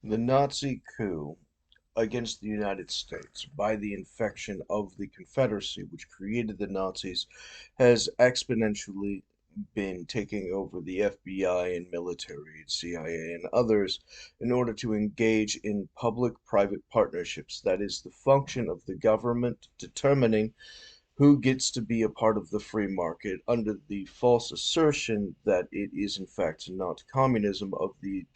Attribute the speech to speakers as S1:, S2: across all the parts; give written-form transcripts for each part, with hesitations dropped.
S1: The Nazi coup against the United States by the infection of the Confederacy, which created the Nazis, has exponentially been taking over the FBI and military, CIA, and others in order to engage in public-private partnerships. That is the function of the government determining who gets to be a part of the free market under the false assertion that it is in fact not communism of the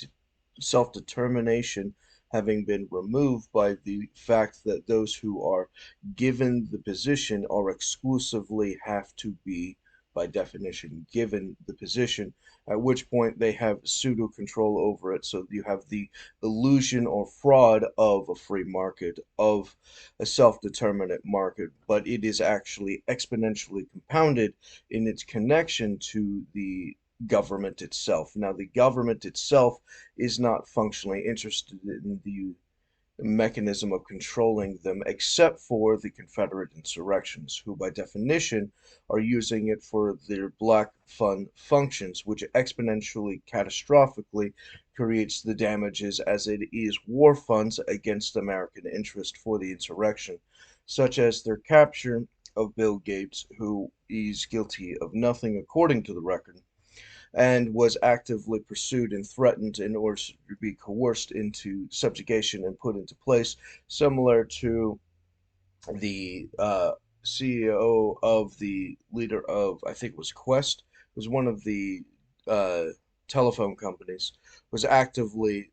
S1: self-determination having been removed by the fact that those who are given the position are exclusively have to be, by definition, given the position, at which point they have pseudo control over it. So you have the illusion or fraud of a free market, of a self-determinate market, but it is actually exponentially compounded in its connection to the government itself. Now, the government itself is not functionally interested in the mechanism of controlling them, except for the Confederate insurrections, who by definition are using it for their black fund functions, which exponentially, catastrophically creates the damages as it is war funds against American interest for the insurrection, such as their capture of Bill Gates, who is guilty of nothing according to the record, and was actively pursued and threatened in order to be coerced into subjugation and put into place, similar to the CEO of the leader of, I think it was Quest, was one of the uh, telephone companies, was actively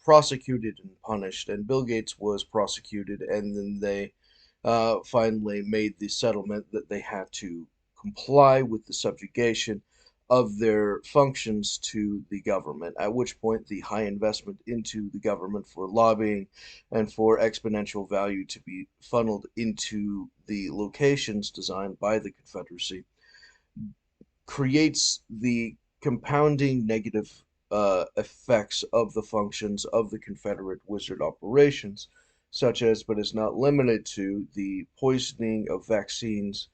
S1: prosecuted and punished, and Bill Gates was prosecuted, and then they finally made the settlement that they had to comply with the subjugation of their functions to the government, at which point the high investment into the government for lobbying and for exponential value to be funneled into the locations designed by the Confederacy creates the compounding negative effects of the functions of the Confederate wizard operations, such as, but is not limited to, the poisoning of vaccines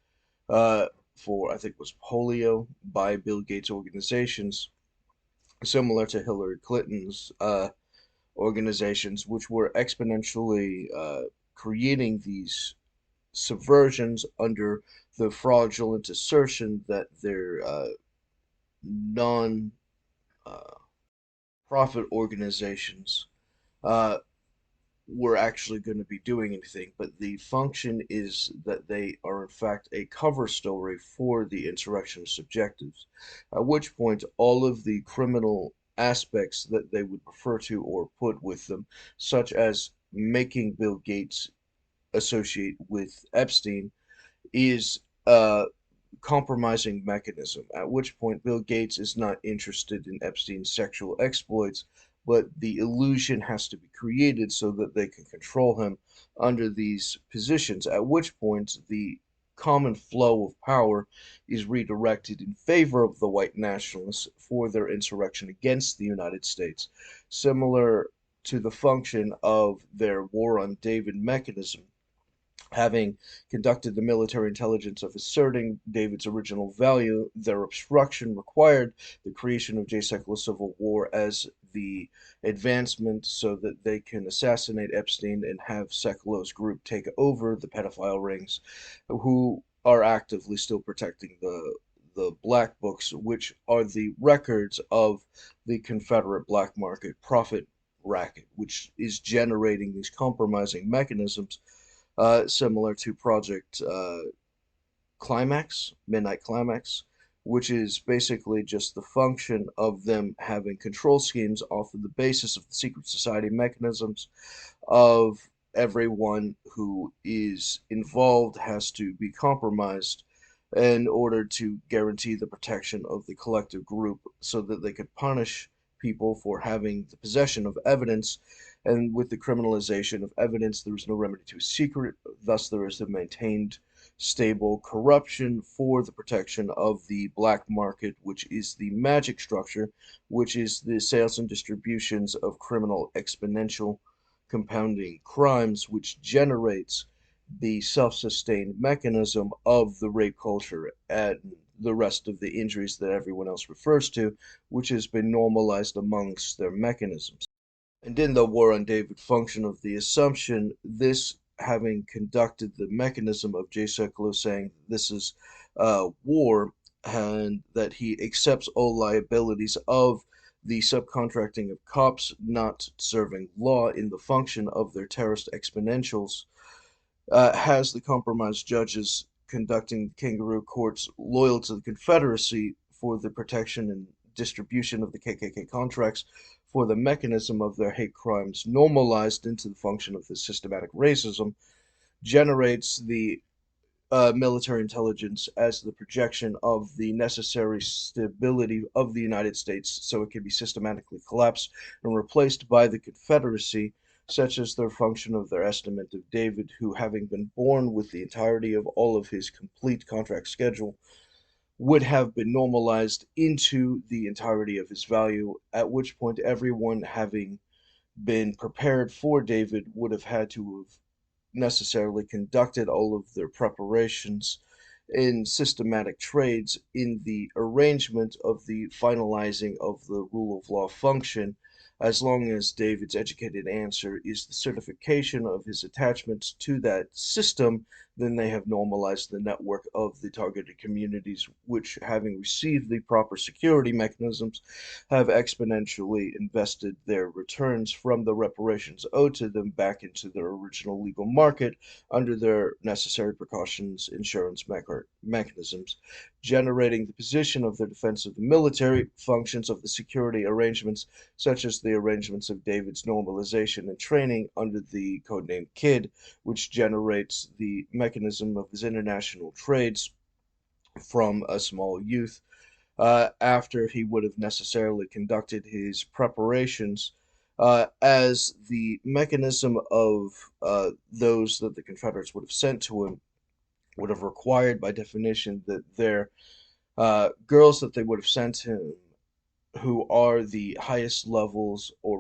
S1: uh, for, I think it was polio, by Bill Gates organizations, similar to Hillary Clinton's organizations, which were exponentially creating these subversions under the fraudulent assertion that their non profit organizations uh, were actually going to be doing anything, but the function is that they are in fact a cover story for the insurrectionist objectives, at which point all of the criminal aspects that they would refer to or put with them, such as making Bill Gates associate with Epstein, is a compromising mechanism, at which point Bill Gates is not interested in Epstein's sexual exploits, but the illusion has to be created so that they can control him under these positions, at which point the common flow of power is redirected in favor of the white nationalists for their insurrection against the United States, similar to the function of their War on David mechanism, having conducted the military intelligence of asserting David's original value. Their obstruction required the creation of J-secular civil war as the advancement so that they can assassinate Epstein and have Sekulo's group take over the pedophile rings, who are actively still protecting the black books, which are the records of the Confederate black market profit racket, which is generating these compromising mechanisms similar to Project Climax, Midnight Climax, which is basically just the function of them having control schemes off of the basis of the secret society mechanisms of everyone who is involved has to be compromised in order to guarantee the protection of the collective group so that they could punish people for having the possession of evidence. And with the criminalization of evidence, there is no remedy to a secret. Thus, there is the maintained stable corruption for the protection of the black market, which is the magic structure, which is the sales and distributions of criminal exponential compounding crimes, which generates the self-sustained mechanism of the rape culture and the rest of the injuries that everyone else refers to, which has been normalized amongst their mechanisms. And in the War on David function of the assumption, this having conducted the mechanism of J. Sekulow saying this is war, and that he accepts all liabilities of the subcontracting of cops not serving law in the function of their terrorist exponentials, has the compromised judges conducting kangaroo courts loyal to the Confederacy for the protection and distribution of the KKK contracts for the mechanism of their hate crimes normalized into the function of the systematic racism, generates the military intelligence as the projection of the necessary stability of the United States so it can be systematically collapsed and replaced by the Confederacy, such as their function of their estimate of David, who, having been born with the entirety of all of his complete contract schedule, would have been normalized into the entirety of his value, at which point everyone having been prepared for David would have had to have necessarily conducted all of their preparations in systematic trades in the arrangement of the finalizing of the rule of law function, as long as David's educated answer is the certification of his attachments to that system, then they have normalized the network of the targeted communities, which, having received the proper security mechanisms, have exponentially invested their returns from the reparations owed to them back into their original legal market under their necessary precautions insurance mechanisms, generating the position of the defense of the military functions of the security arrangements, such as the arrangements of David's normalization and training under the codename Kid, which generates the mechanism of his international trades from a small youth, after he would have necessarily conducted his preparations, as the mechanism of those that the Confederates would have sent to him would have required, by definition, that their girls that they would have sent him, who are the highest levels or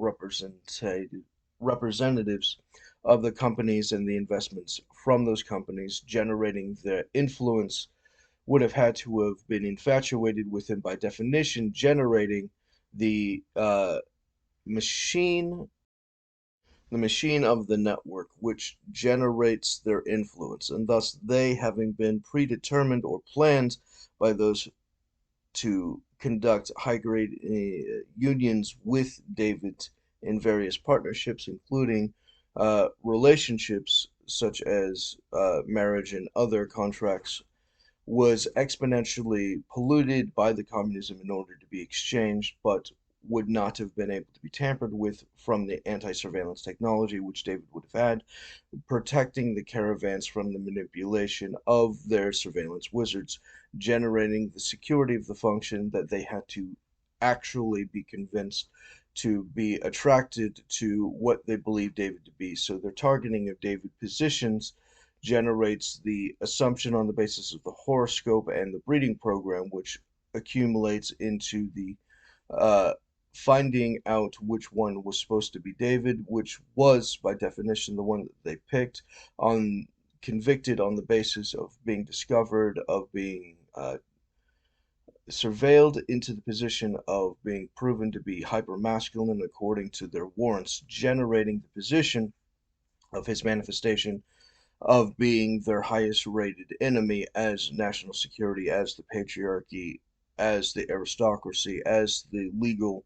S1: representatives of the companies and the investments from those companies, generating their influence, would have had to have been infatuated with him, by definition, generating the machine the machine of the network, which generates their influence, and thus they, having been predetermined or planned by those to conduct high grade unions with David in various partnerships, including relationships such as marriage and other contracts, was exponentially polluted by the communism in order to be exchanged, but would not have been able to be tampered with from the anti-surveillance technology which David would have had, protecting the caravans from the manipulation of their surveillance wizards, generating the security of the function that they had to actually be convinced to be attracted to what they believe David to be. So their targeting of David positions generates the assumption on the basis of the horoscope and the breeding program, which accumulates into the uh, finding out which one was supposed to be David, which was by definition the one that they picked, on convicted on the basis of being discovered, of being surveilled into the position of being proven to be hypermasculine according to their warrants, generating the position of his manifestation of being their highest rated enemy as national security, as the patriarchy, as the aristocracy, as the legal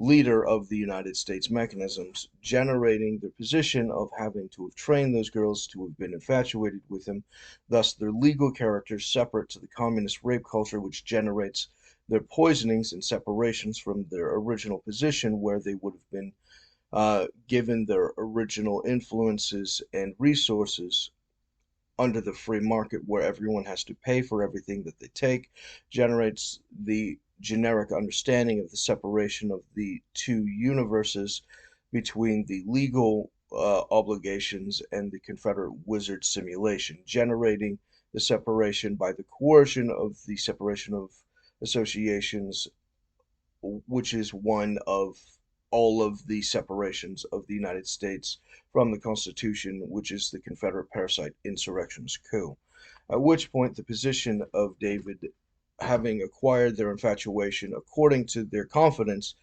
S1: leader of the United States mechanisms, generating the position of having to have trained those girls to have been infatuated with him, thus their legal characters separate to the communist rape culture, which generates their poisonings and separations from their original position where they would have been given their original influences and resources under the free market, where everyone has to pay for everything that they take, generates the generic understanding of the separation of the two universes between the legal obligations and the Confederate wizard simulation, generating the separation by the coercion of the separation of associations, which is one of all of the separations of the United States from the Constitution, which is the Confederate parasite insurrectionist coup. At which point, the position of David, having acquired their infatuation according to their confidence,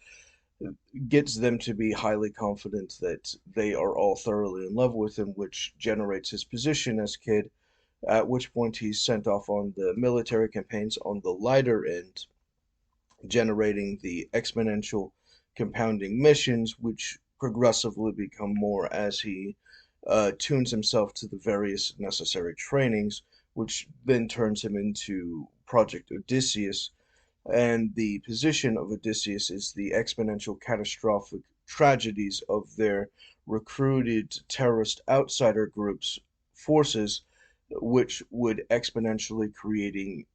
S1: gets them to be highly confident that they are all thoroughly in love with him, which generates his position as Kid, at which point he's sent off on the military campaigns on the lighter end, generating the exponential compounding missions, which progressively become more as he tunes himself to the various necessary trainings, which then turns him into Project Odysseus. And the position of Odysseus is the exponential catastrophic tragedies of their recruited terrorist outsider groups' forces, which would exponentially creating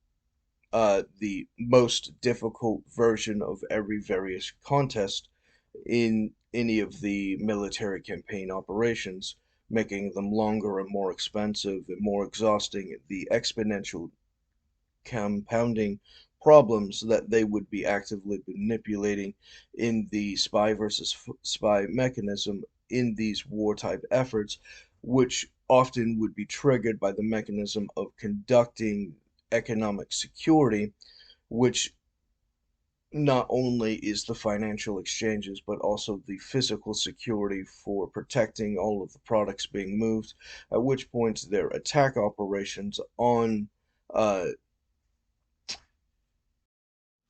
S1: the most difficult version of every various contest in any of the military campaign operations, making them longer and more expensive and more exhausting. The exponential compounding problems that they would be actively manipulating in the spy versus spy mechanism in these war type efforts, which often would be triggered by the mechanism of conducting economic security, which not only is the financial exchanges, but also the physical security for protecting all of the products being moved, at which point their attack operations uh,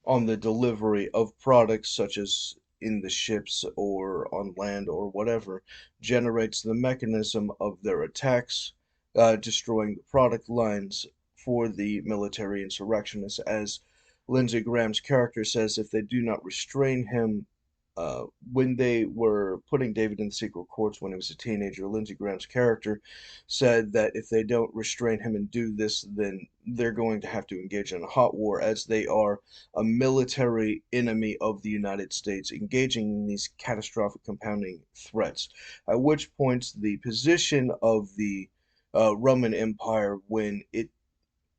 S1: on the delivery of products such as in the ships or on land or whatever generates the mechanism of their attacks, destroying the product lines for the military insurrectionists. As Lindsey Graham's character says, if they do not restrain him, when they were putting David in the secret courts when he was a teenager, Lindsey Graham's character said that if they don't restrain him and do this, then they're going to have to engage in a hot war, as they are a military enemy of the United States, engaging in these catastrophic compounding threats. At which point, the position of the Roman Empire, when it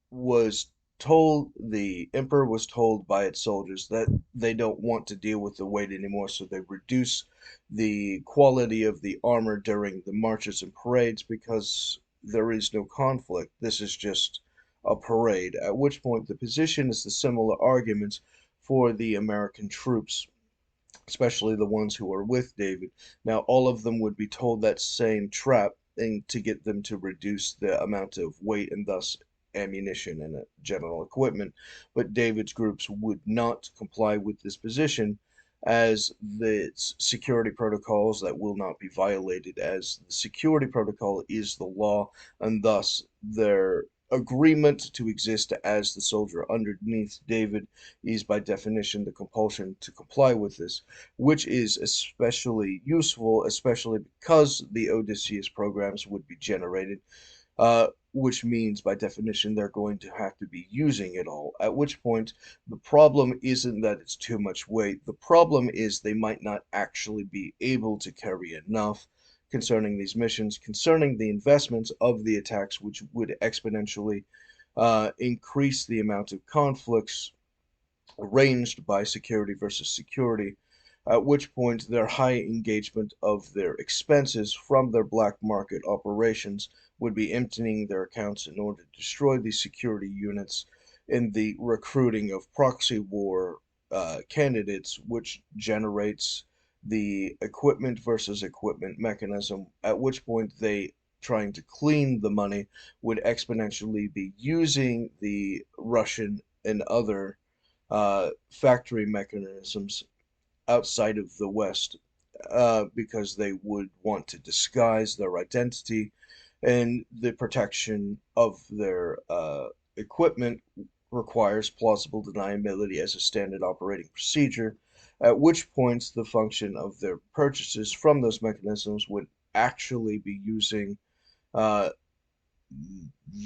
S1: was told the emperor was told by its soldiers that they don't want to deal with the weight anymore, so they reduce the quality of the armor during the marches and parades because there is no conflict. This is just a parade, at which point the position is the similar arguments for the American troops, especially the ones who are with David. Now, all of them would be told that same trap and to get them to reduce the amount of weight and thus ammunition and general equipment. But David's groups would not comply with this position, as the security protocols that will not be violated, as the security protocol is the law, and thus their agreement to exist as the soldier underneath David is by definition the compulsion to comply with this, which is especially useful, especially because the Odysseus programs would be generated, which means by definition they're going to have to be using it all. At which point, the problem isn't that it's too much weight, the problem is they might not actually be able to carry enough concerning these missions, concerning the investments of the attacks, which would exponentially increase the amount of conflicts arranged by security versus security, at which point their high engagement of their expenses from their black market operations would be emptying their accounts in order to destroy these security units in the recruiting of proxy war candidates, which generates the equipment versus equipment mechanism, at which point they trying to clean the money would exponentially be using the Russian and other factory mechanisms outside of the West, because they would want to disguise their identity, and the protection of their equipment requires plausible deniability as a standard operating procedure, at which point the function of their purchases from those mechanisms would actually be using uh,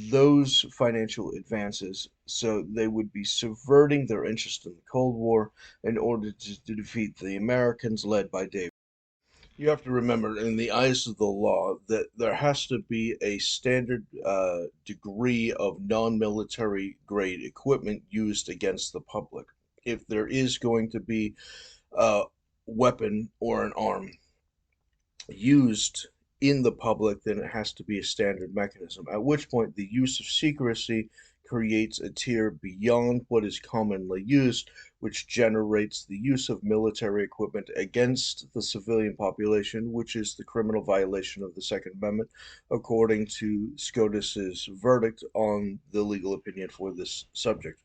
S1: those financial advances, so they would be subverting their interest in the Cold War in order to defeat the Americans led by David. You have to remember, in the eyes of the law, that there has to be a standard degree of non military grade equipment used against the public. If there is going to be a weapon or an arm used in the public, then it has to be a standard mechanism, at which point the use of secrecy creates a tier beyond what is commonly used, which generates the use of military equipment against the civilian population, which is the criminal violation of the Second Amendment, according to SCOTUS's verdict on the legal opinion for this subject.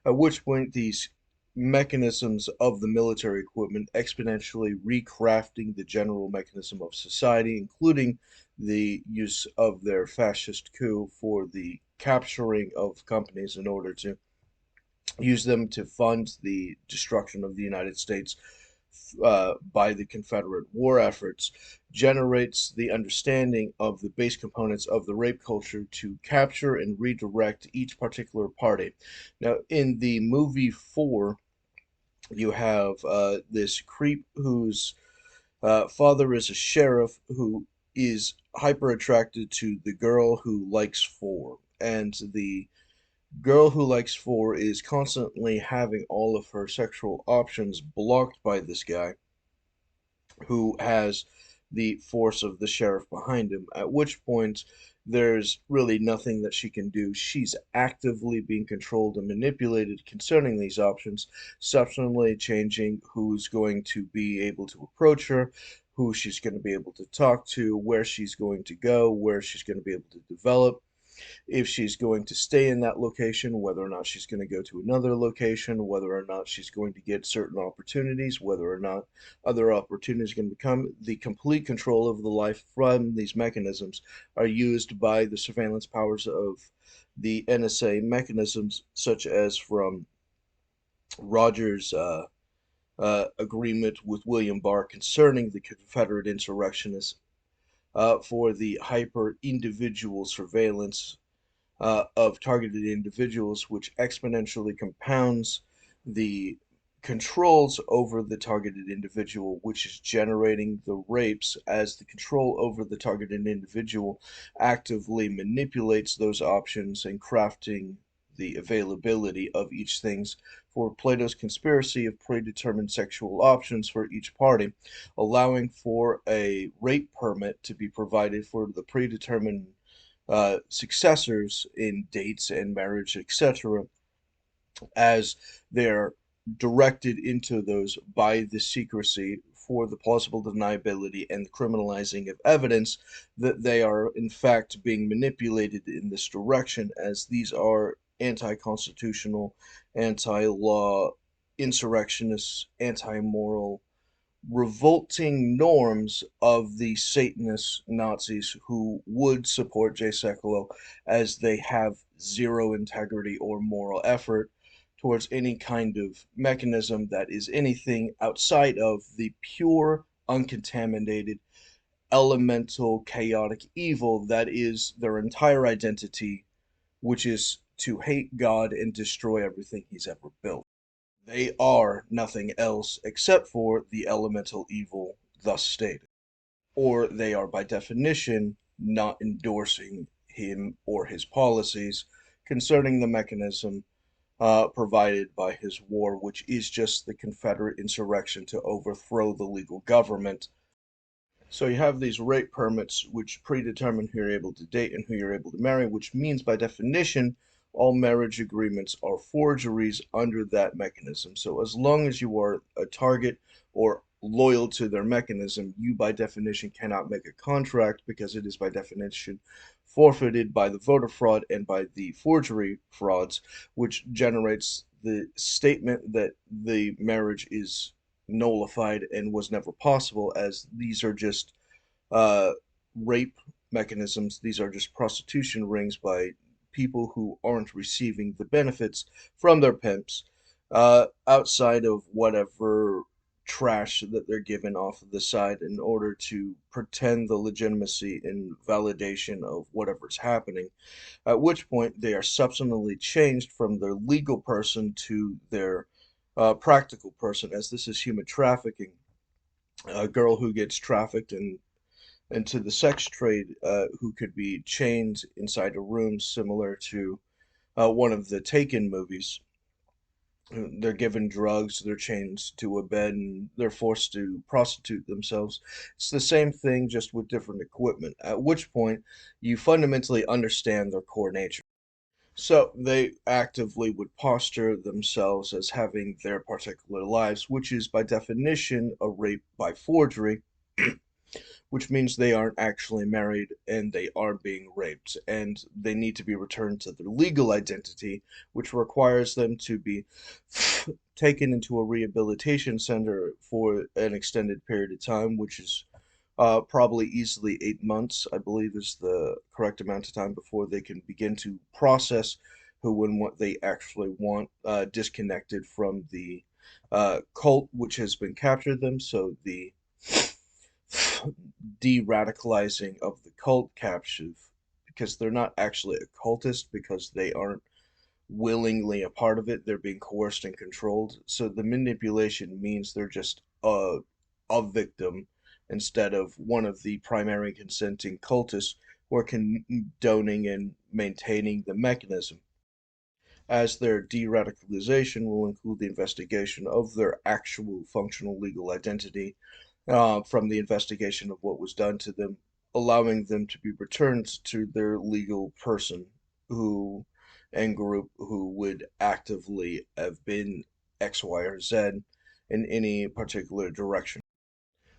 S1: At which point, these mechanisms of the military equipment exponentially recrafting the general mechanism of society, including the use of their fascist coup for the capturing of companies in order to use them to fund the destruction of the United States by the Confederate war efforts, generates the understanding of the base components of the rape culture to capture and redirect each particular party. Now, in the movie 4, you have this creep whose father is a sheriff who is hyper attracted to the girl who likes 4. And the girl who likes 4 is constantly having all of her sexual options blocked by this guy who has the force of the sheriff behind him, at which point there's really nothing that she can do. She's actively being controlled and manipulated concerning these options, subsequently changing who's going to be able to approach her, who she's going to be able to talk to, where she's going to go, where she's going to be able to develop, if she's going to stay in that location, whether or not she's going to go to another location, whether or not she's going to get certain opportunities, whether or not other opportunities are going to come. The complete control of the life from these mechanisms are used by the surveillance powers of the NSA mechanisms, such as from Rogers' agreement with William Barr concerning the Confederate insurrectionists for the hyper individual surveillance of targeted individuals, which exponentially compounds the controls over the targeted individual, which is generating the rapes, as the control over the targeted individual actively manipulates those options and crafting the availability of each things for Plato's conspiracy of predetermined sexual options for each party, allowing for a rape permit to be provided for the predetermined successors in dates and marriage, etc., as they're directed into those by the secrecy for the plausible deniability and the criminalizing of evidence that they are in fact being manipulated in this direction, as these are anti-constitutional, anti-law, insurrectionists, anti-moral, revolting norms of the Satanist Nazis who would support Jay Sekulow, as they have zero integrity or moral effort towards any kind of mechanism that is anything outside of the pure, uncontaminated, elemental, chaotic evil that is their entire identity, which is to hate God and destroy everything he's ever built. They are nothing else except for the elemental evil thus stated. Or they are, by definition, not endorsing him or his policies concerning the mechanism provided by his war, which is just the Confederate insurrection to overthrow the legal government. So you have these rape permits which predetermine who you're able to date and who you're able to marry, which means by definition all marriage agreements are forgeries under that mechanism. So as long as you are a target or loyal to their mechanism, you by definition cannot make a contract because it is by definition forfeited by the voter fraud and by the forgery frauds, which generates the statement that the marriage is nullified and was never possible, as these are just uh, rape mechanisms. These are just prostitution rings by people who aren't receiving the benefits from their pimps outside of whatever trash that they're given off of the side in order to pretend the legitimacy and validation of whatever's happening, at which point they are subsequently changed from their legal person to their practical person, as this is human trafficking. A girl who gets trafficked into the sex trade, who could be chained inside a room similar to one of the Taken movies. They're given drugs, they're chained to a bed, and they're forced to prostitute themselves. It's the same thing, just with different equipment, at which point you fundamentally understand their core nature. So they actively would posture themselves as having their particular lives, which is by definition a rape by forgery, which means they aren't actually married and they are being raped, and they need to be returned to their legal identity, which requires them to be taken into a rehabilitation center for an extended period of time, which is probably easily 8 months, I believe, is the correct amount of time before they can begin to process who and what they actually want, disconnected from the cult which has been captured them. So the de-radicalizing of the cult captive, because they're not actually a cultist because they aren't willingly a part of it, they're being coerced and controlled. So the manipulation means they're just a victim instead of one of the primary consenting cultists who are condoning and maintaining the mechanism, as their de-radicalization will include the investigation of their actual functional legal identity, from the investigation of what was done to them, allowing them to be returned to their legal person who and group who would actively have been X, Y, or Z in any particular direction,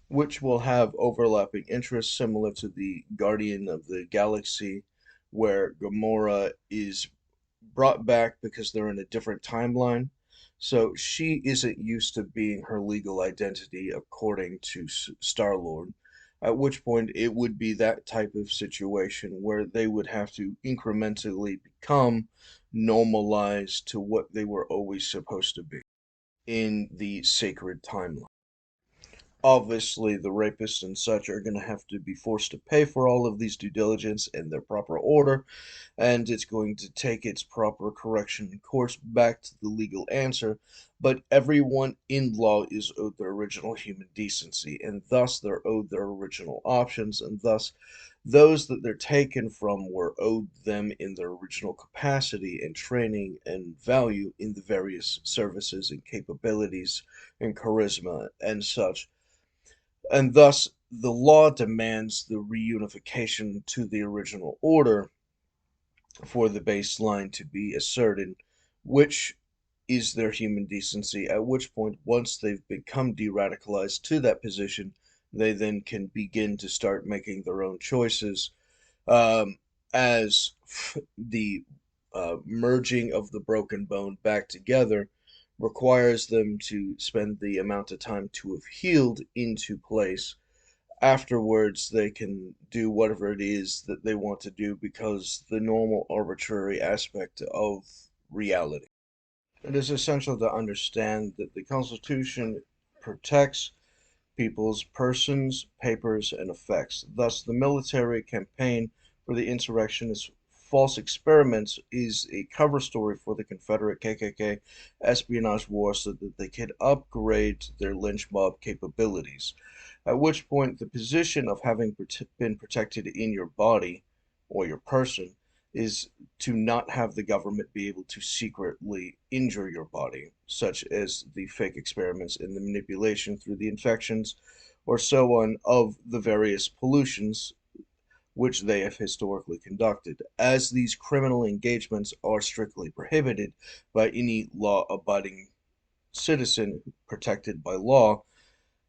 S1: which will have overlapping interests similar to the Guardian of the Galaxy, where Gamora is brought back because they're in a different timeline. So she isn't used to being her legal identity according to Star Lord. At which point it would be that type of situation where they would have to incrementally become normalized to what they were always supposed to be in the sacred timeline. Obviously, the rapists and such are going to have to be forced to pay for all of these due diligence in their proper order, and it's going to take its proper correction and course back to the legal answer. But everyone in law is owed their original human decency, and thus they're owed their original options, and thus those that they're taken from were owed them in their original capacity and training and value in the various services and capabilities and charisma and such. And thus the law demands the reunification to the original order for the baseline to be asserted, which is their human decency, at which point, once they've become de radicalized to that position, they then can begin to start making their own choices, um, as the merging of the broken bone back together requires them to spend the amount of time to have healed into place. Afterwards they can do whatever it is that they want to do because the normal arbitrary aspect of reality. It is essential to understand that the Constitution protects people's persons, papers, and effects. Thus, the military campaign for the insurrectionist false experiments is a cover story for the Confederate KKK espionage war so that they could upgrade their lynch mob capabilities. At which point, the position of having been protected in your body or your person is to not have the government be able to secretly injure your body, such as the fake experiments and the manipulation through the infections or so on of the various pollutions which they have historically conducted, as these criminal engagements are strictly prohibited by any law abiding citizen protected by law,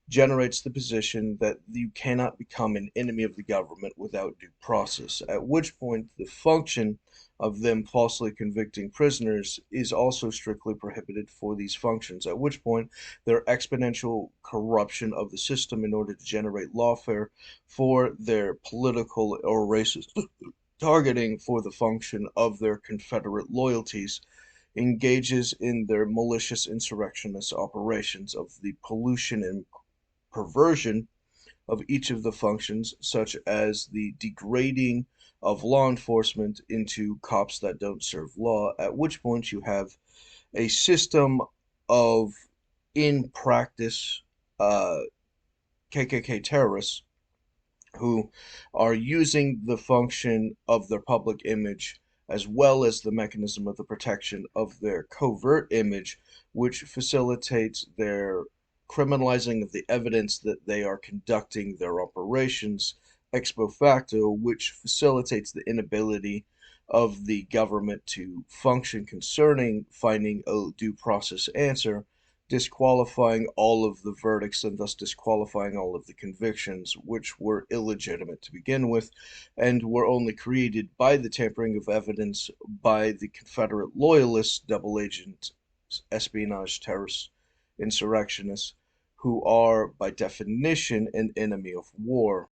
S1: generates the position that you cannot become an enemy of the government without due process, at which point the function of them falsely convicting prisoners is also strictly prohibited for these functions, at which point their exponential corruption of the system in order to generate lawfare for their political or racist targeting for the function of their Confederate loyalties engages in their malicious insurrectionist operations of the pollution and perversion of each of the functions, such as the degrading of law enforcement into cops that don't serve law, at which point you have a system of, in practice, uh, KKK terrorists who are using the function of their public image as well as the mechanism of the protection of their covert image, which facilitates their criminalizing of the evidence that they are conducting their operations ex post facto, which facilitates the inability of the government to function concerning finding a due process answer, disqualifying all of the verdicts and thus disqualifying all of the convictions, which were illegitimate to begin with and were only created by the tampering of evidence by the Confederate loyalists, double agent, espionage, terrorists, insurrectionists, who are, by definition, an enemy of war.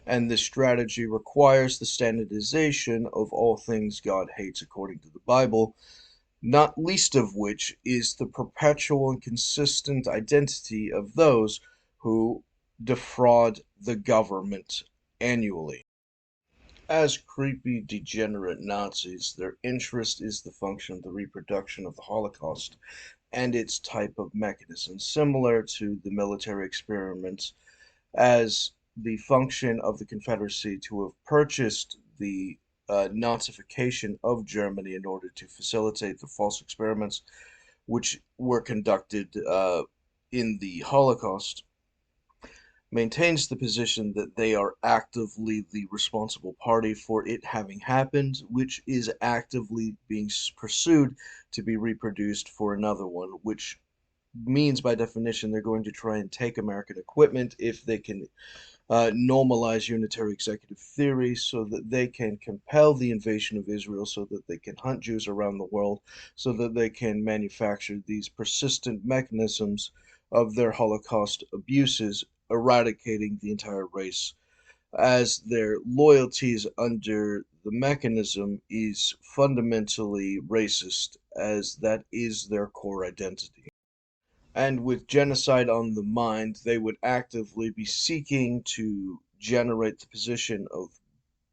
S1: And this strategy requires the standardization of all things God hates according to the Bible, not least of which is the perpetual and consistent identity of those who defraud the government annually. As creepy, degenerate Nazis, their interest is the function of the reproduction of the Holocaust and its type of mechanism, similar to the military experiments, as the function of the Confederacy to have purchased the Nazification of Germany in order to facilitate the false experiments which were conducted in the Holocaust, maintains the position that they are actively the responsible party for it having happened, which is actively being pursued to be reproduced for another one, which means by definition they're going to try and take American equipment if they can normalize unitary executive theory so that they can compel the invasion of Israel, so that they can hunt Jews around the world, so that they can manufacture these persistent mechanisms of their Holocaust abuses, eradicating the entire race, as their loyalties under the mechanism is fundamentally racist, as that is their core identity. And with genocide on the mind, they would actively be seeking to generate the position of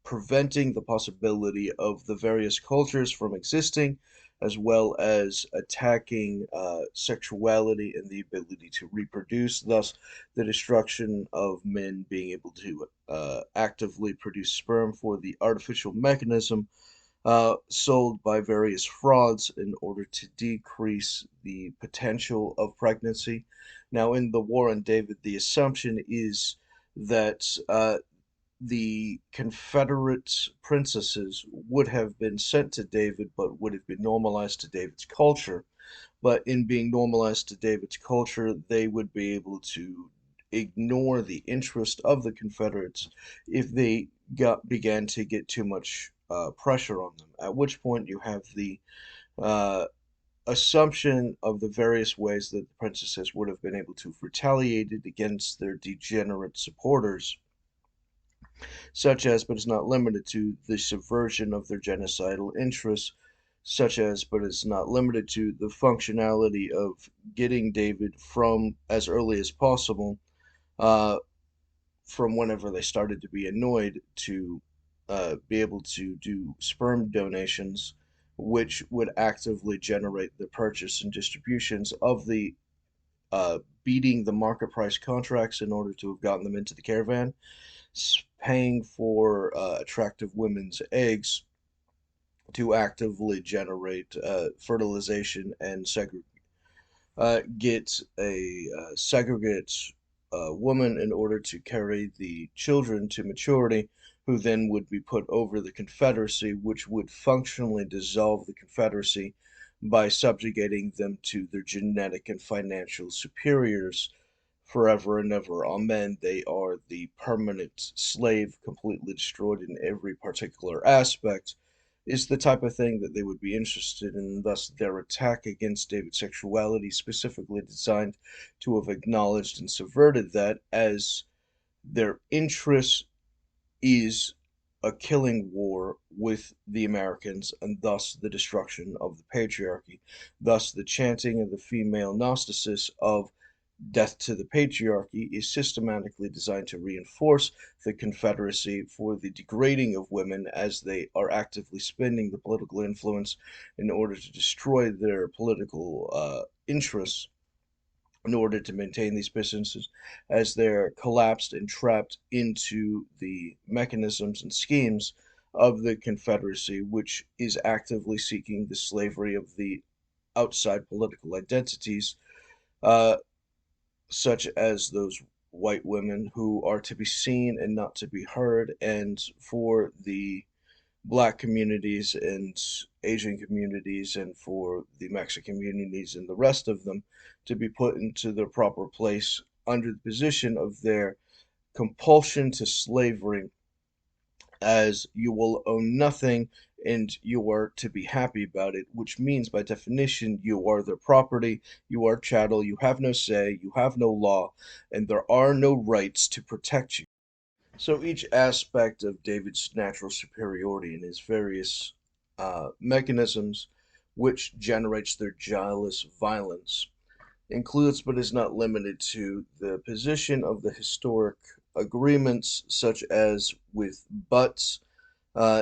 S1: preventing the possibility of the various cultures from existing, as well as attacking sexuality and the ability to reproduce, thus, the destruction of men being able to actively produce sperm for the artificial mechanism sold by various frauds in order to decrease the potential of pregnancy. Now, in the War on David, the assumption is that the Confederate princesses would have been sent to David, but would have been normalized to David's culture. But in being normalized to David's culture, they would be able to ignore the interest of the Confederates if they began to get too much pressure on them. At which point you have the uh, assumption of the various ways that the princesses would have been able to have retaliated against their degenerate supporters, such as, but is not limited to, the subversion of their genocidal interests, such as, but is not limited to, the functionality of getting David from as early as possible, uh, from whenever they started to be annoyed, to be able to do sperm donations, which would actively generate the purchase and distributions of the beating the market price contracts in order to have gotten them into the caravan, paying for attractive women's eggs to actively generate fertilization and get a segregate woman in order to carry the children to maturity, who then would be put over the Confederacy, which would functionally dissolve the Confederacy by subjugating them to their genetic and financial superiors forever and ever. Amen. They are the permanent slave, completely destroyed in every particular aspect, is the type of thing that they would be interested in. Thus, their attack against David's sexuality, specifically designed to have acknowledged and subverted that, as their interest is a killing war with the Americans, and thus the destruction of the patriarchy, thus the chanting of the female Gnosticis of death to the patriarchy is systematically designed to reinforce the Confederacy for the degrading of women, as they are actively spending the political influence in order to destroy their political interests, in order to maintain these businesses, as they're collapsed and trapped into the mechanisms and schemes of the Confederacy, which is actively seeking the slavery of the outside political identities, uh, such as those white women who are to be seen and not to be heard, and for the Black communities and Asian communities and for the Mexican communities and the rest of them to be put into their proper place under the position of their compulsion to slavery, as you will own nothing and you are to be happy about it, which means by definition you are their property, you are chattel, you have no say, you have no law, and there are no rights to protect you. So each aspect of David's natural superiority and his various mechanisms which generates their jealous violence includes but is not limited to the position of the historic agreements such as with Butts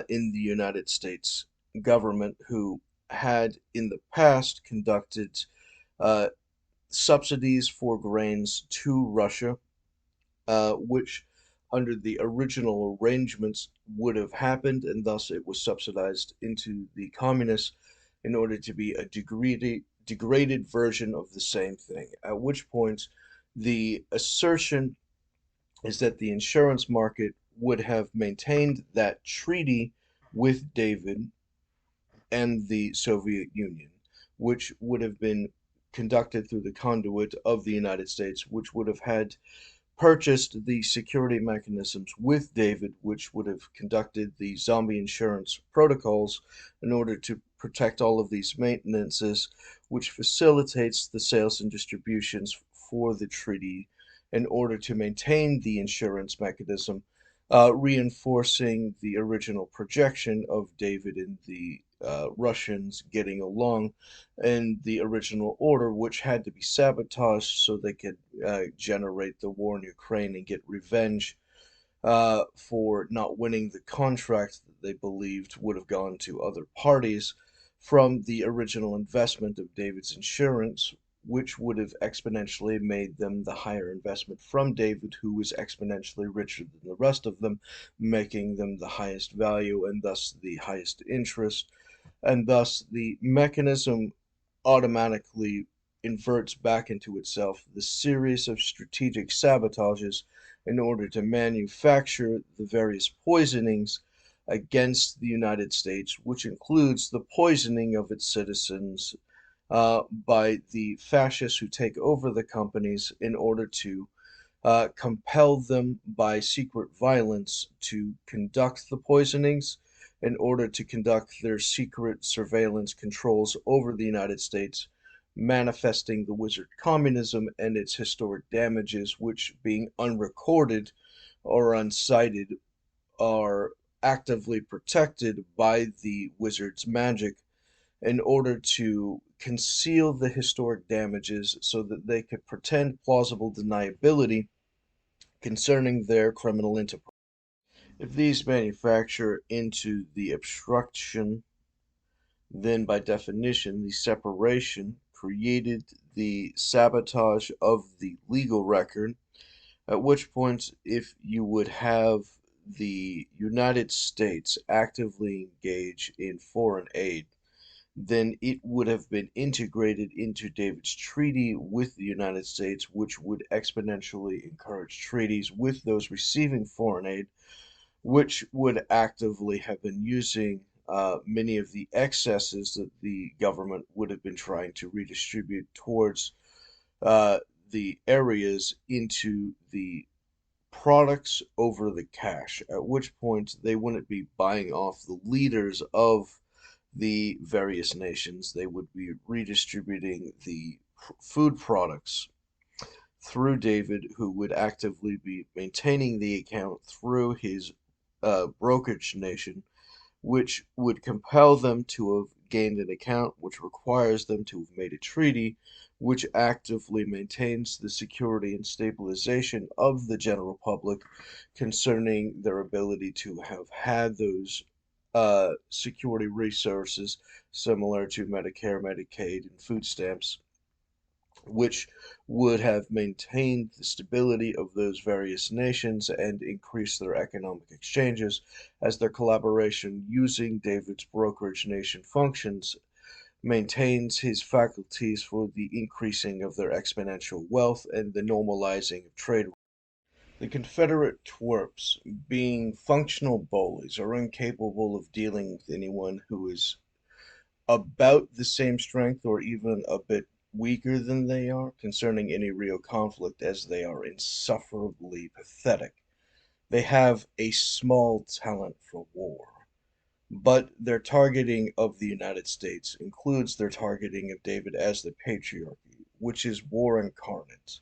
S1: in the United States government, who had in the past conducted uh, subsidies for grains to Russia, which under the original arrangements would have happened, and thus it was subsidized into the communists in order to be a degraded version of the same thing. At which point, the assertion is that the insurance market would have maintained that treaty with David and the Soviet Union, which would have been conducted through the conduit of the United States, which would have had purchased the security mechanisms with David, which would have conducted the zombie insurance protocols in order to protect all of these maintenances, which facilitates the sales and distributions for the treaty in order to maintain the insurance mechanism, reinforcing the original projection of David and the Russians getting along in the original order, which had to be sabotaged so they could generate the war in Ukraine and get revenge for not winning the contract that they believed would have gone to other parties from the original investment of David's insurance, which would have exponentially made them the higher investment from David, who was exponentially richer than the rest of them, making them the highest value and thus the highest interest. And thus, the mechanism automatically inverts back into itself the series of strategic sabotages in order to manufacture the various poisonings against the United States, which includes the poisoning of its citizens by the fascists who take over the companies in order to compel them by secret violence to conduct the poisonings in order to conduct their secret surveillance controls over the United States, manifesting the wizard communism and its historic damages, which, being unrecorded or uncited, are actively protected by the wizard's magic in order to conceal the historic damages so that they could pretend plausible deniability concerning their criminal enterprise. If these manufacture into the obstruction, then by definition, the separation created the sabotage of the legal record, at which point, if you would have the United States actively engage in foreign aid, then it would have been integrated into David's treaty with the United States, which would exponentially encourage treaties with those receiving foreign aid, which would actively have been using many of the excesses that the government would have been trying to redistribute towards uh, the areas into the products over the cash, at which point they wouldn't be buying off the leaders of the various nations. They would be redistributing the food products through David, who would actively be maintaining the account through his brokerage nation, which would compel them to have gained an account, which requires them to have made a treaty, which actively maintains the security and stabilization of the general public concerning their ability to have had those security resources similar to Medicare, Medicaid, and food stamps, which would have maintained the stability of those various nations and increased their economic exchanges as their collaboration using David's brokerage nation functions maintains his faculties for the increasing of their exponential wealth and the normalizing of trade. The Confederate twerps, being functional bullies, are incapable of dealing with anyone who is about the same strength or even a bit weaker than they are concerning any real conflict, as they are insufferably pathetic. They have a small talent for war, but their targeting of the United States includes their targeting of David as the patriarchy, which is war incarnate.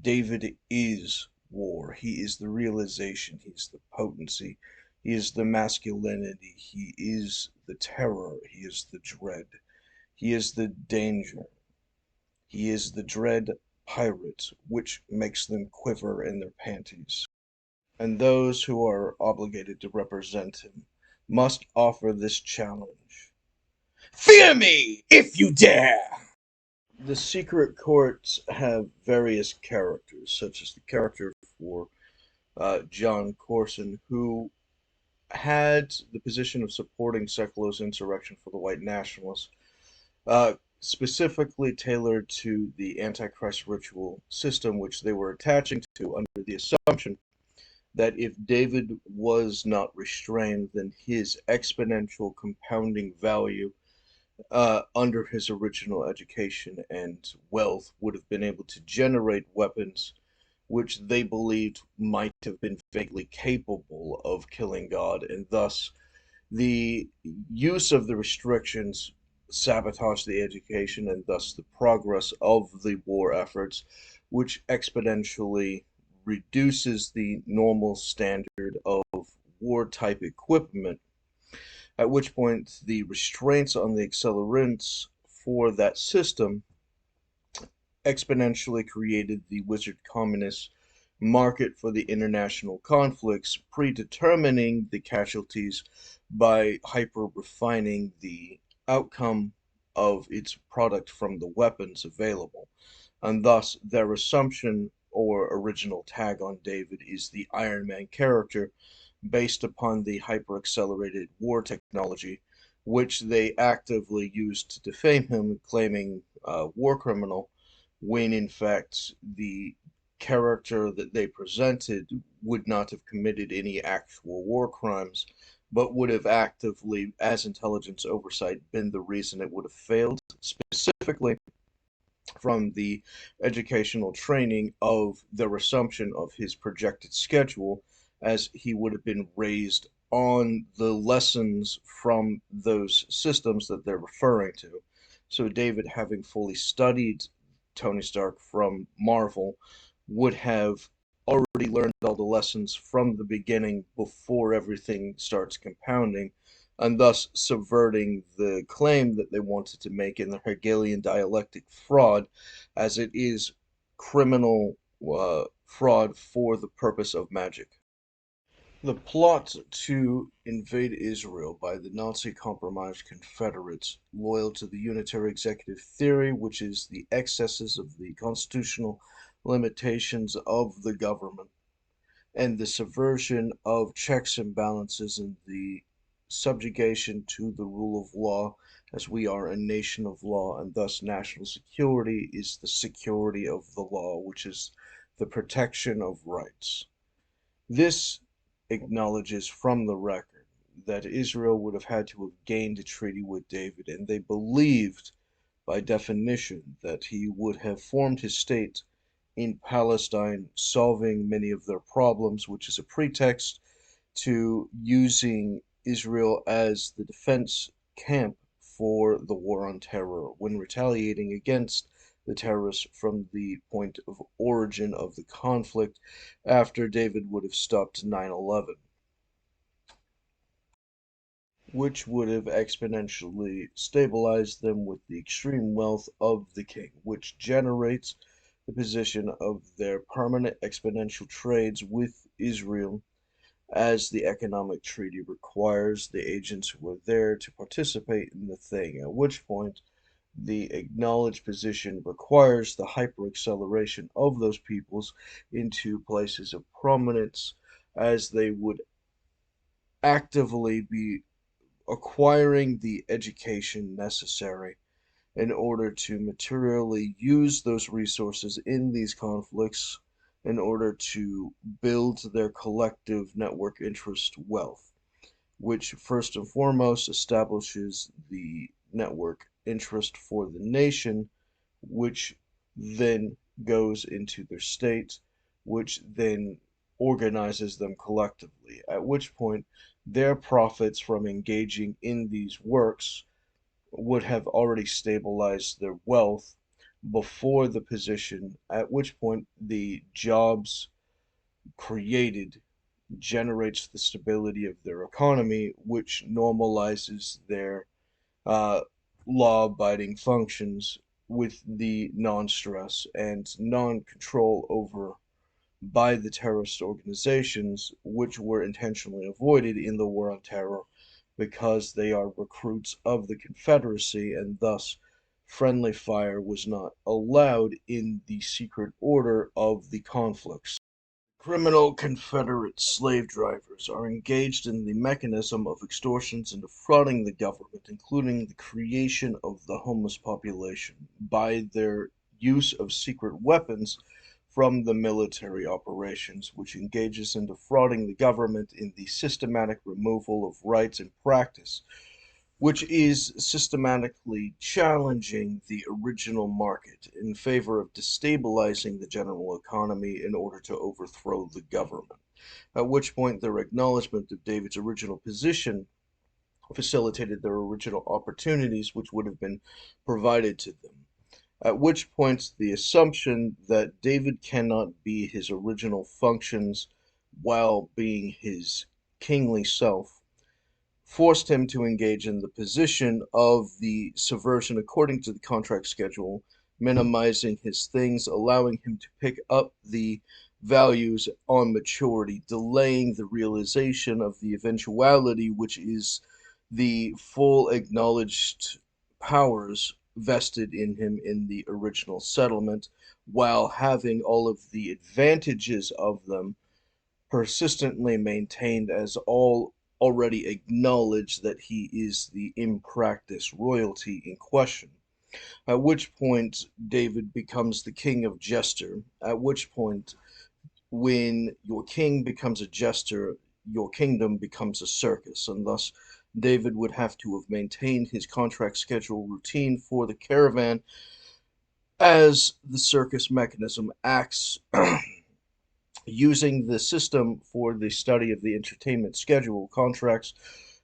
S1: David is war. He is the realization. He's the potency. He is the masculinity. He is the terror. He is the dread. He is the danger. He is the dread pirate, which makes them quiver in their panties. And those who are obligated to represent him must offer this challenge. Fear me, if you dare! The secret courts have various characters, such as the character for John Corson, who had the position of supporting Sekulo's insurrection for the white nationalists, specifically tailored to the Antichrist ritual system, which they were attaching to under the assumption that if David was not restrained, then his exponential compounding value under his original education and wealth would have been able to generate weapons which they believed might have been vaguely capable of killing God, and thus the use of the restrictions sabotage the education and thus the progress of the war efforts, which exponentially reduces the normal standard of war type equipment, at which point the restraints on the accelerants for that system exponentially created the wizard communist market for the international conflicts, predetermining the casualties by hyper refining the outcome of its product from the weapons available. And thus, their assumption or original tag on David is the Iron Man character, based upon the hyper accelerated war technology, which they actively used to defame him, claiming war criminal, when in fact the character that they presented would not have committed any actual war crimes, but would have actively, as intelligence oversight, been the reason it would have failed, specifically from the educational training of their assumption of his projected schedule, as he would have been raised on the lessons from those systems that they're referring to. So David, having fully studied Tony Stark from Marvel, would have already learned all the lessons from the beginning before everything starts compounding, and thus subverting the claim that they wanted to make in the Hegelian dialectic fraud, as it is criminal fraud for the purpose of magic. The plot to invade Israel by the Nazi compromised Confederates, loyal to the unitary executive theory, which is the excesses of the constitutional limitations of the government, and the subversion of checks and balances and the subjugation to the rule of law, as we are a nation of law, and thus national security is the security of the law, which is the protection of rights. This acknowledges from the record that Israel would have had to have gained a treaty with David, and they believed, by definition, that he would have formed his state in Palestine, solving many of their problems, which is a pretext to using Israel as the defense camp for the war on terror when retaliating against the terrorists from the point of origin of the conflict after David would have stopped 9/11, which would have exponentially stabilized them with the extreme wealth of the king, which generates the position of their permanent exponential trades with Israel, as the economic treaty requires the agents who were there to participate in the thing, at which point the acknowledged position requires the hyper-acceleration of those peoples into places of prominence, as they would actively be acquiring the education necessary in order to materially use those resources in these conflicts, in order to build their collective network interest wealth, which first and foremost establishes the network interest for the nation, which then goes into their state, which then organizes them collectively, at which point their profits from engaging in these works would have already stabilized their wealth before the position, at which point the jobs created generates the stability of their economy, which normalizes their uh, law-abiding functions with the non-stress and non-control over by the terrorist organizations, which were intentionally avoided in the War on Terror because they are recruits of the Confederacy, and thus friendly fire was not allowed in the secret order of the conflicts. Criminal Confederate slave drivers are engaged in the mechanism of extortions and defrauding the government, including the creation of the homeless population, by their use of secret weapons from the military operations, which engages in defrauding the government in the systematic removal of rights and practice, which is systematically challenging the original market in favor of destabilizing the general economy in order to overthrow the government. At which point, their acknowledgement of David's original position facilitated their original opportunities, which would have been provided to them. At which point, the assumption that David cannot be his original functions while being his kingly self forced him to engage in the position of the subversion according to the contract schedule, minimizing his things, allowing him to pick up the values on maturity, delaying the realization of the eventuality, which is the full acknowledged powers vested in him in the original settlement, while having all of the advantages of them persistently maintained as all already acknowledge that he is the in practice royalty in question. At which point, David becomes the king of Jester. At which point, when your king becomes a jester, your kingdom becomes a circus, and thus David would have to have maintained his contract schedule routine for the caravan as the circus mechanism acts using the system for the study of the entertainment schedule contracts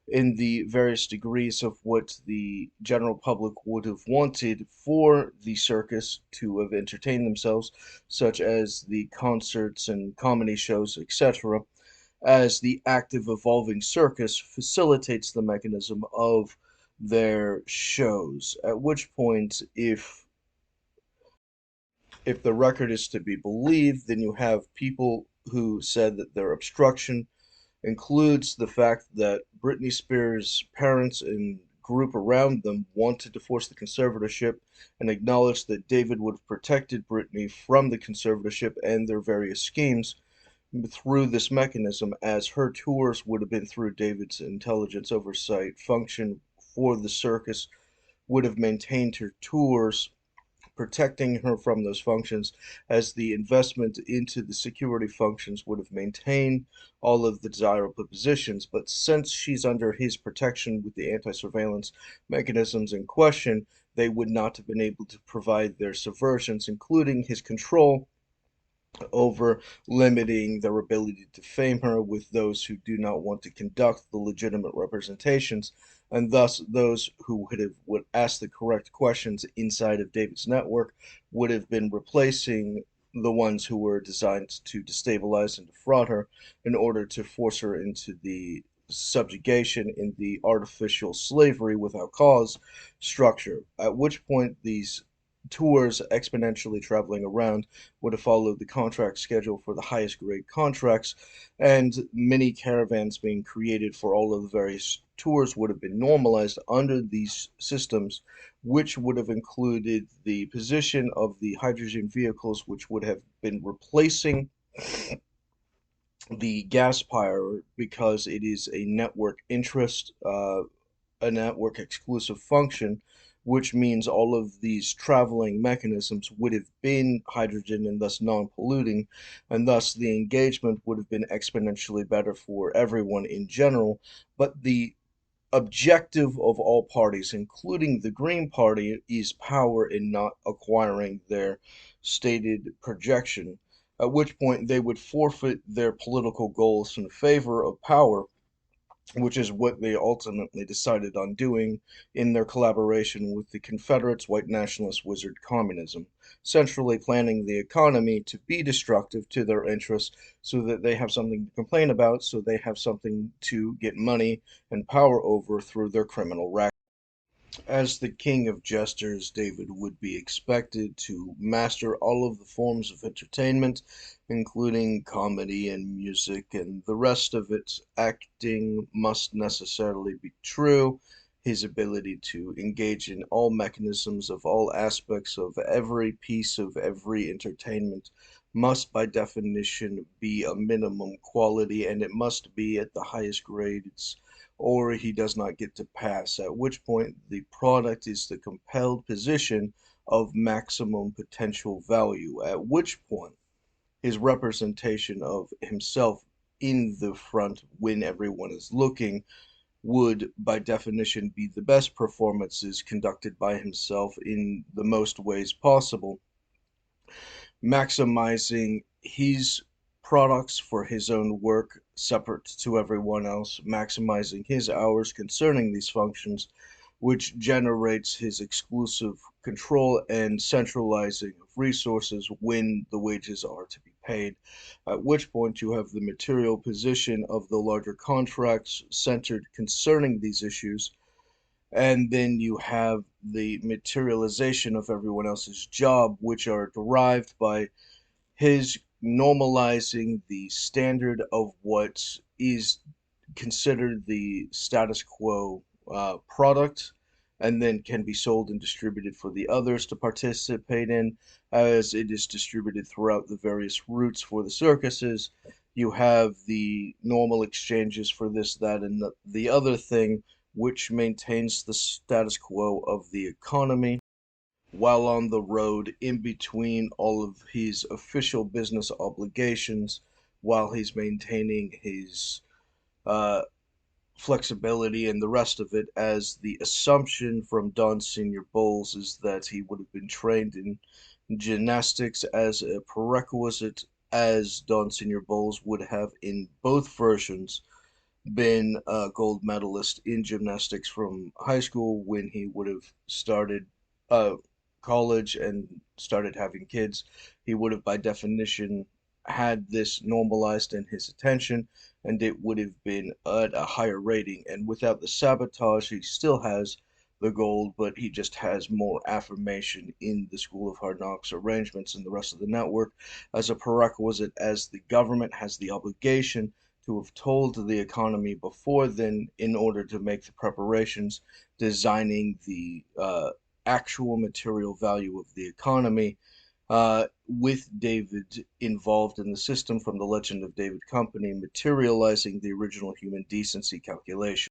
S1: in the various degrees of what the general public would have wanted for the circus to have entertained themselves, such as the concerts and comedy shows, etc., as the active evolving circus facilitates the mechanism of their shows. At which point, if the record is to be believed, then you have people who said that their obstruction includes the fact that Britney Spears' parents and group around them wanted to force the conservatorship and acknowledged that David would have protected Britney from the conservatorship and their various schemes through this mechanism, as her tours would have been through David's intelligence oversight function for the circus, would have maintained her tours protecting her from those functions, as the investment into the security functions would have maintained all of the desirable positions. But since she's under his protection with the anti-surveillance mechanisms in question, they would not have been able to provide their subversions, including his control over limiting their ability to defame her with those who do not want to conduct the legitimate representations, and thus those who would ask the correct questions inside of David's network would have been replacing the ones who were designed to destabilize and defraud her in order to force her into the subjugation in the artificial slavery without cause structure, at which point these tours exponentially traveling around would have followed the contract schedule for the highest grade contracts, and many caravans being created for all of the various tours would have been normalized under these systems, which would have included the position of the hydrogen vehicles, which would have been replacing the gas power because it is a network interest, a network exclusive function, which means all of these traveling mechanisms would have been hydrogen and thus non-polluting, and thus the engagement would have been exponentially better for everyone in general. But the objective of all parties, including the Green Party, is power in not acquiring their stated projection, at which point they would forfeit their political goals in favor of power, which is what they ultimately decided on doing in their collaboration with the Confederates, white nationalist wizard Communism, centrally planning the economy to be destructive to their interests so that they have something to complain about, so they have something to get money and power over through their criminal record. As the king of jesters, David would be expected to master all of the forms of entertainment, including comedy and music, and the rest of it. Acting must necessarily be true. His ability to engage in all mechanisms of all aspects of every piece of every entertainment must, by definition, be a minimum quality, and it must be at the highest grades or he does not get to pass, at which point the product is the compelled position of maximum potential value, at which point his representation of himself in the front when everyone is looking would, by definition, be the best performances conducted by himself in the most ways possible, maximizing his products for his own work separate to everyone else, maximizing his hours concerning these functions, which generates his exclusive control and centralizing of resources when the wages are to be paid. At which point you have the material position of the larger contracts centered concerning these issues, and then you have the materialization of everyone else's job, which are derived by his normalizing the standard of what is considered the status quo product and then can be sold and distributed for the others to participate in as it is distributed throughout the various routes for the circuses. You have the normal exchanges for this, that, and the other thing, which maintains the status quo of the economy while on the road in between all of his official business obligations, while he's maintaining his uh, flexibility and the rest of it, as the assumption from Don Senior Bowles is that he would have been trained in gymnastics as a prerequisite, as Don Senior Bowles would have in both versions been a gold medalist in gymnastics from high school when he would have started uh, college and started having kids. He would have, by definition, had this normalized in his attention, and it would have been at a higher rating. And without the sabotage, he still has the gold, but he just has more affirmation in the School of Hard Knocks arrangements and the rest of the network as a prerequisite, as the government has the obligation to have told the economy before then in order to make the preparations, designing the actual material value of the economy, with David involved in the system from the Legend of David Company, materializing the original human decency calculation.